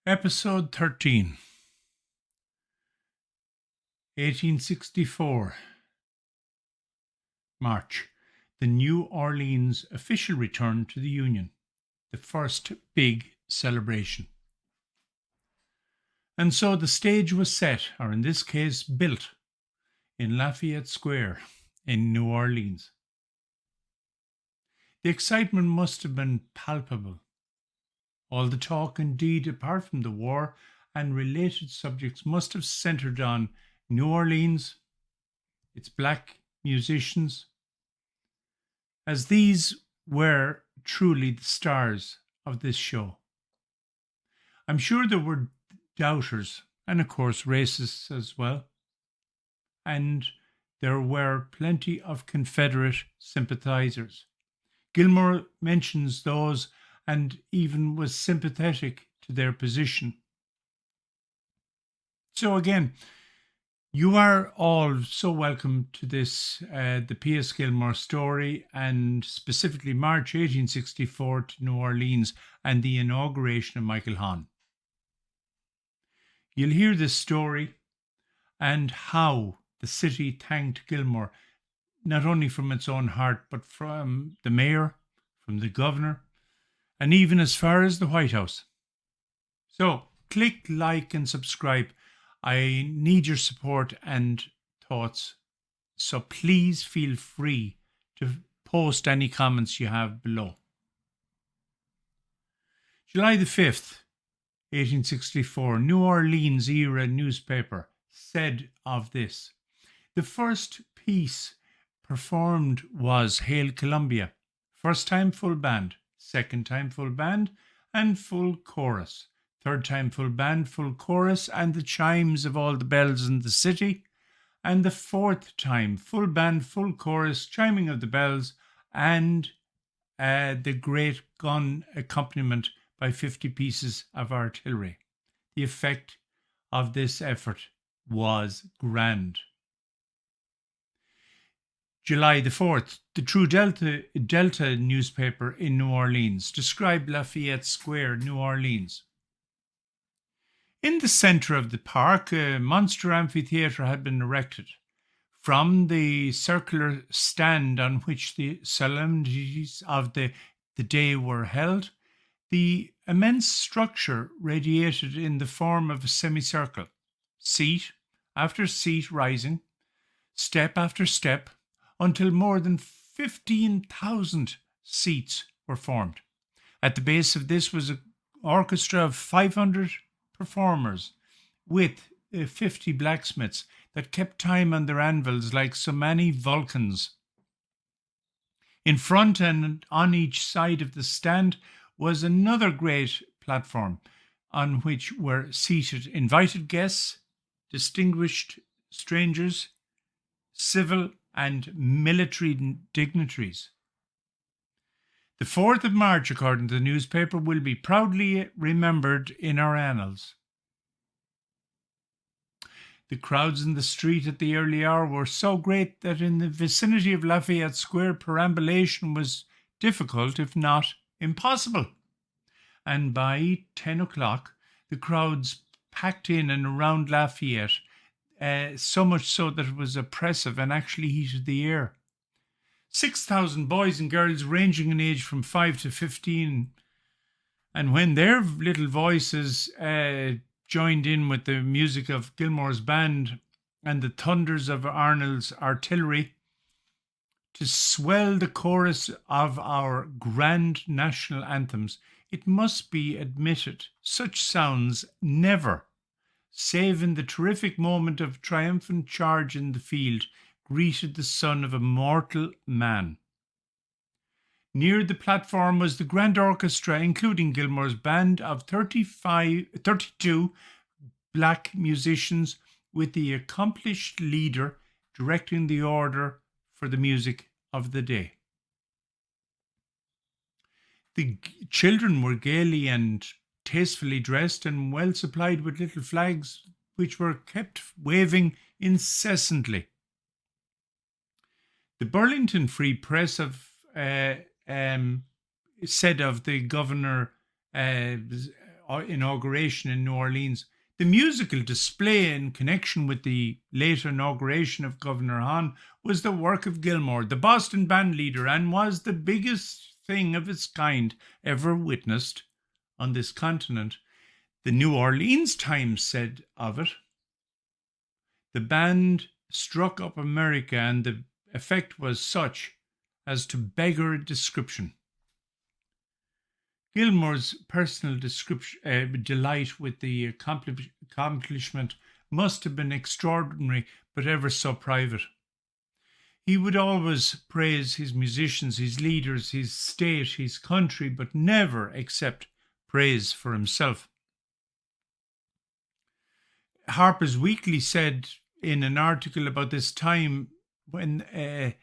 Episode 13, 1864, March. The New Orleans official return to the Union, the first big celebration. And so the stage was set, or in this case, built, in Lafayette Square in New Orleans. The excitement must have been palpable. All the talk, indeed, apart from the war and related subjects, must have centered on New Orleans, its black musicians, as these were truly the stars of this show. I'm sure there were doubters, and of course racists as well, and there were plenty of Confederate sympathizers. Gilmore mentions those and even was sympathetic to their position. So again, you are all so welcome to this, the P.S. Gilmore story, and specifically March 1864 to New Orleans and the inauguration of Michael Hahn. You'll hear this story and how the city thanked Gilmore, not only from its own heart, but from the mayor, from the governor, and even as far as the White House. So click like and subscribe. I need your support and thoughts. So please feel free to post any comments you have below. July the 5th, 1864, New Orleans era newspaper said of this: the first piece performed was Hail Columbia. First time full band, second time full band and full chorus, third time full band, full chorus, and the chimes of all the bells in the city, and the fourth time full band, full chorus, chiming of the bells, and the great gun accompaniment by 50 pieces of artillery. The effect of this effort was grand. July the 4th, the True Delta newspaper in New Orleans described Lafayette Square, New Orleans. In the centre of the park, a monster amphitheatre had been erected. From the circular stand on which the solemnities of the day were held, the immense structure radiated in the form of a semicircle, seat after seat rising, step after step, until more than 15,000 seats were formed. At the base of this was an orchestra of 500 performers with 50 blacksmiths that kept time on their anvils like so many Vulcans. In front and on each side of the stand was another great platform on which were seated invited guests, distinguished strangers, civil and military dignitaries. The 4th of March, according to the newspaper, will be proudly remembered in our annals. The crowds in the street at the early hour were so great that in the vicinity of Lafayette Square perambulation was difficult, if not impossible. And by 10 o'clock, the crowds packed in and around Lafayette, so much so that it was oppressive and actually heated the air. 6,000 boys and girls ranging in age from 5 to 15. And when their little voices joined in with the music of Gilmore's band and the thunders of Arnold's artillery to swell the chorus of our grand national anthems, it must be admitted such sounds never, save in the terrific moment of triumphant charge in the field, greeted the son of a mortal man. Near the platform was the grand orchestra, including Gilmore's band of 32 black musicians, with the accomplished leader directing the order for the music of the day. The children were gaily and tastefully dressed and well supplied with little flags which were kept waving incessantly. The Burlington Free Press said of the governor inauguration in New Orleans. The musical display in connection with the late inauguration of Governor Hahn was the work of Gilmore, the Boston band leader, and was the biggest thing of its kind ever witnessed on this continent. The New Orleans Times said of it, "The band struck up America, and the effect was such as to beggar description." Gilmore's personal delight with the accomplishment must have been extraordinary, but ever so private. He would always praise his musicians, his leaders, his state, his country, but never accept praise for himself. Harper's Weekly said in an article about this time when they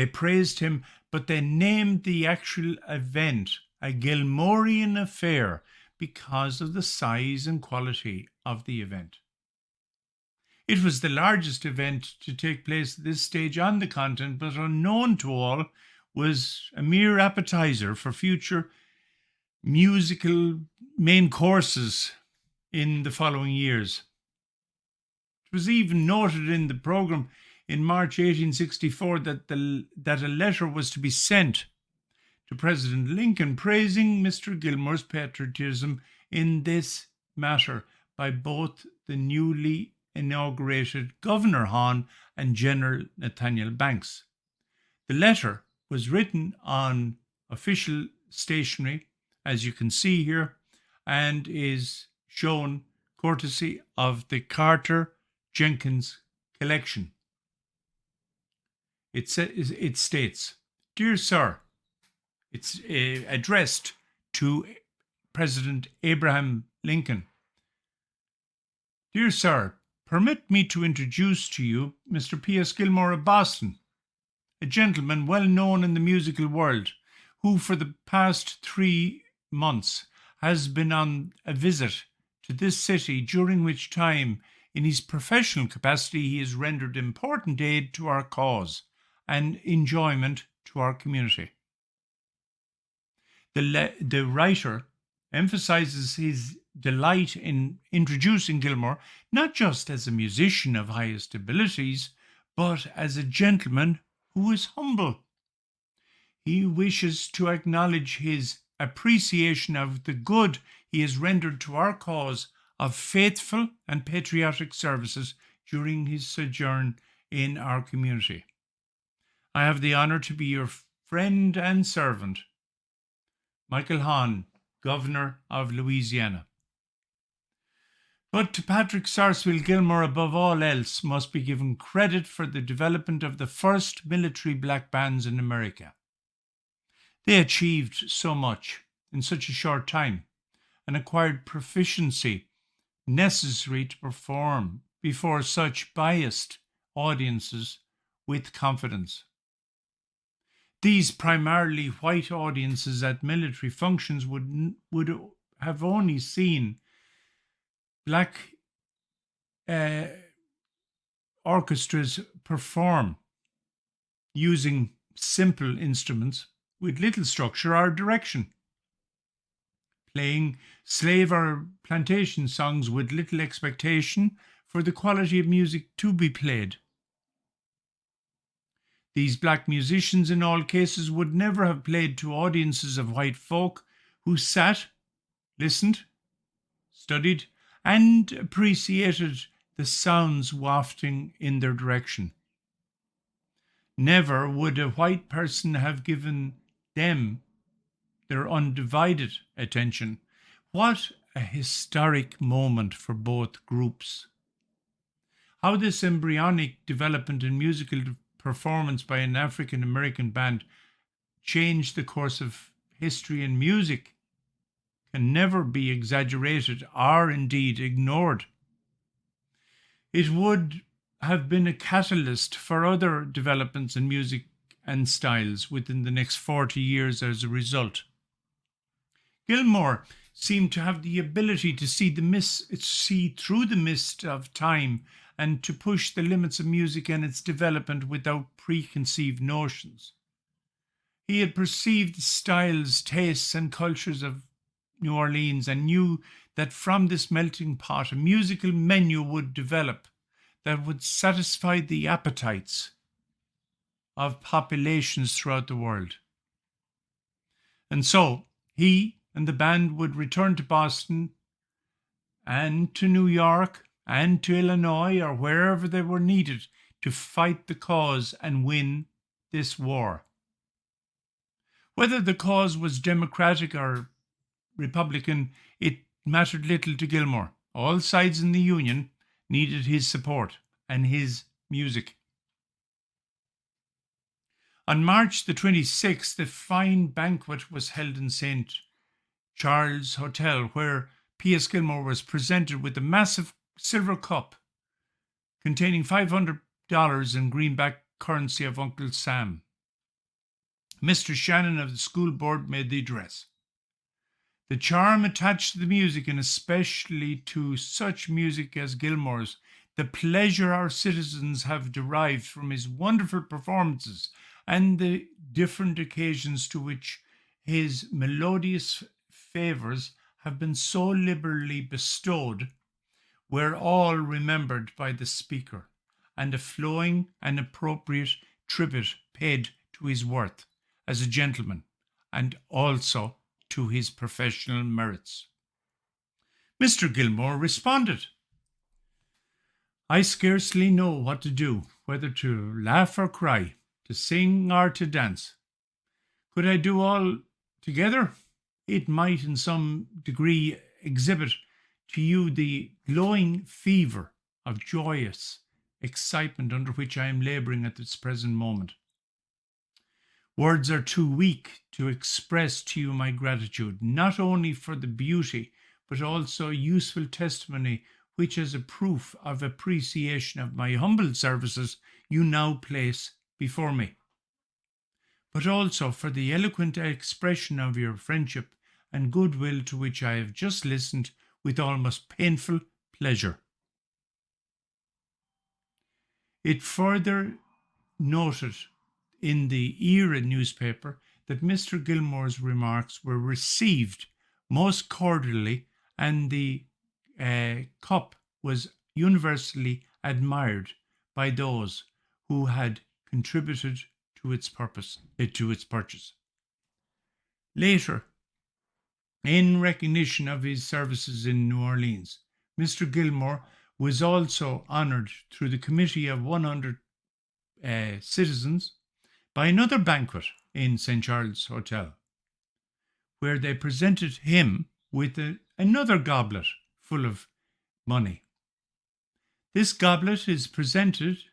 praised him, but they named the actual event a Gilmorean affair because of the size and quality of the event. It was the largest event to take place at this stage on the continent, but unknown to all, was a mere appetizer for future musical main courses in the following years. It was even noted in the program in March 1864 that a letter was to be sent to President Lincoln praising Mr. Gilmore's patriotism in this matter by both the newly inaugurated Governor Hahn and General Nathaniel Banks. The letter was written on official stationery, as you can see here, and is shown courtesy of the Carter Jenkins collection. It states, "Dear Sir," it's addressed to President Abraham Lincoln. "Dear Sir, permit me to introduce to you Mr. P.S. Gilmore of Boston, a gentleman well known in the musical world, who for the past 3 months has been on a visit to this city, during which time, in his professional capacity, he has rendered important aid to our cause and enjoyment to our community." The writer emphasizes his delight in introducing Gilmore not just as a musician of highest abilities, but as a gentleman who is humble. He wishes to acknowledge his appreciation of the good he has rendered to our cause of faithful and patriotic services during his sojourn in our community. I have the honor to be your friend and servant, Michael Hahn, Governor of Louisiana. But to Patrick Sarsfield, Gilmore, above all else, must be given credit for the development of the first military black bands in America. They achieved so much in such a short time and acquired proficiency necessary to perform before such biased audiences with confidence. These primarily white audiences at military functions would have only seen black orchestras perform using simple instruments with little structure or direction, playing slave or plantation songs with little expectation for the quality of music to be played. These black musicians in all cases would never have played to audiences of white folk who sat, listened, studied, and appreciated the sounds wafting in their direction. Never would a white person have given them their undivided attention. What a historic moment for both groups. How this embryonic development in musical performance by an African American band changed the course of history and music can never be exaggerated or indeed ignored. It would have been a catalyst for other developments in music and styles within the next 40 years as a result. Gilmore seemed to have the ability to see through the mist of time and to push the limits of music and its development without preconceived notions. He had perceived styles, tastes, and cultures of New Orleans and knew that from this melting pot a musical menu would develop that would satisfy the appetites of populations throughout the world. And so he and the band would return to Boston and to New York and to Illinois or wherever they were needed to fight the cause and win this war. Whether the cause was Democratic or Republican, it mattered little to Gilmore. All sides in the Union needed his support and his music. On March the 26th, a fine banquet was held in St. Charles Hotel, where P.S. Gilmore was presented with a massive silver cup containing $500 in greenback currency of Uncle Sam. Mr. Shannon of the school board made the address. The charm attached to the music, and especially to such music as Gilmore's, the pleasure our citizens have derived from his wonderful performances and the different occasions to which his melodious favours have been so liberally bestowed, were all remembered by the speaker, and a flowing and appropriate tribute paid to his worth as a gentleman and also to his professional merits. Mr. Gilmore responded, "I scarcely know what to do, whether to laugh or cry, to sing or to dance. Could I do all together, it might in some degree exhibit to you the glowing fever of joyous excitement under which I am labouring at this present moment. Words are too weak to express to you my gratitude, not only for the beauty, but also useful testimony which, as a proof of appreciation of my humble services, you now place before me, but also for the eloquent expression of your friendship and goodwill to which I have just listened with almost painful pleasure." It further noted in the Era newspaper that Mr. Gilmore's remarks were received most cordially, and the cup was universally admired by those who had contributed to its purchase. Later, in recognition of his services in New Orleans, Mr. Gilmore was also honoured through the Committee of 100 Citizens by another banquet in St. Charles Hotel, where they presented him with another goblet full of money. This goblet is presented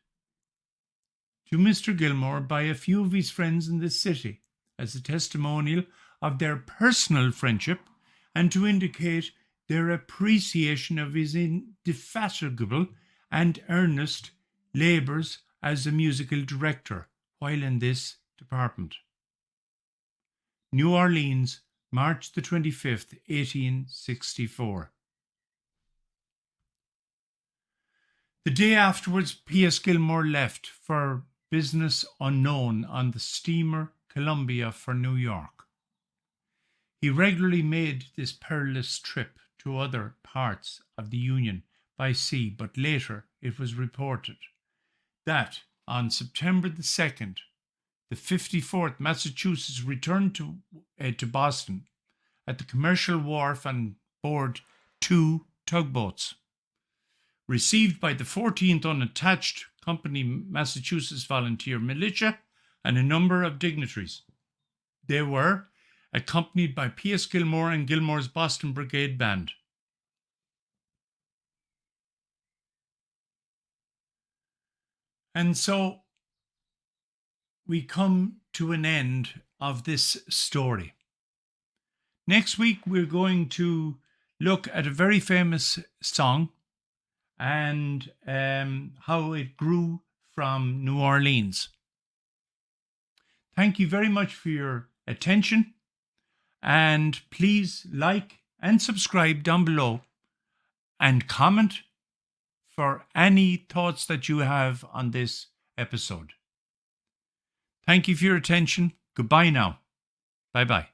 to Mr. Gilmore by a few of his friends in this city as a testimonial of their personal friendship and to indicate their appreciation of his indefatigable and earnest labours as a musical director while in this department. New Orleans, March the 25th, 1864. The day afterwards, P.S. Gilmore left for business unknown on the steamer Columbia for New York. He regularly made this perilous trip to other parts of the Union by sea, but later it was reported that on September the 2nd, the 54th Massachusetts returned to Boston at the commercial wharf on board 2 tugboats. Received by the 14th Unattached Company Massachusetts Volunteer Militia and a number of dignitaries. They were accompanied by P.S. Gilmore and Gilmore's Boston Brigade Band. And so we come to an end of this story. Next week, we're going to look at a very famous song and how it grew from New Orleans. Thank you very much for your attention, and please like and subscribe down below and comment for any thoughts that you have on this episode. Thank you for your attention. Goodbye now. Bye-bye.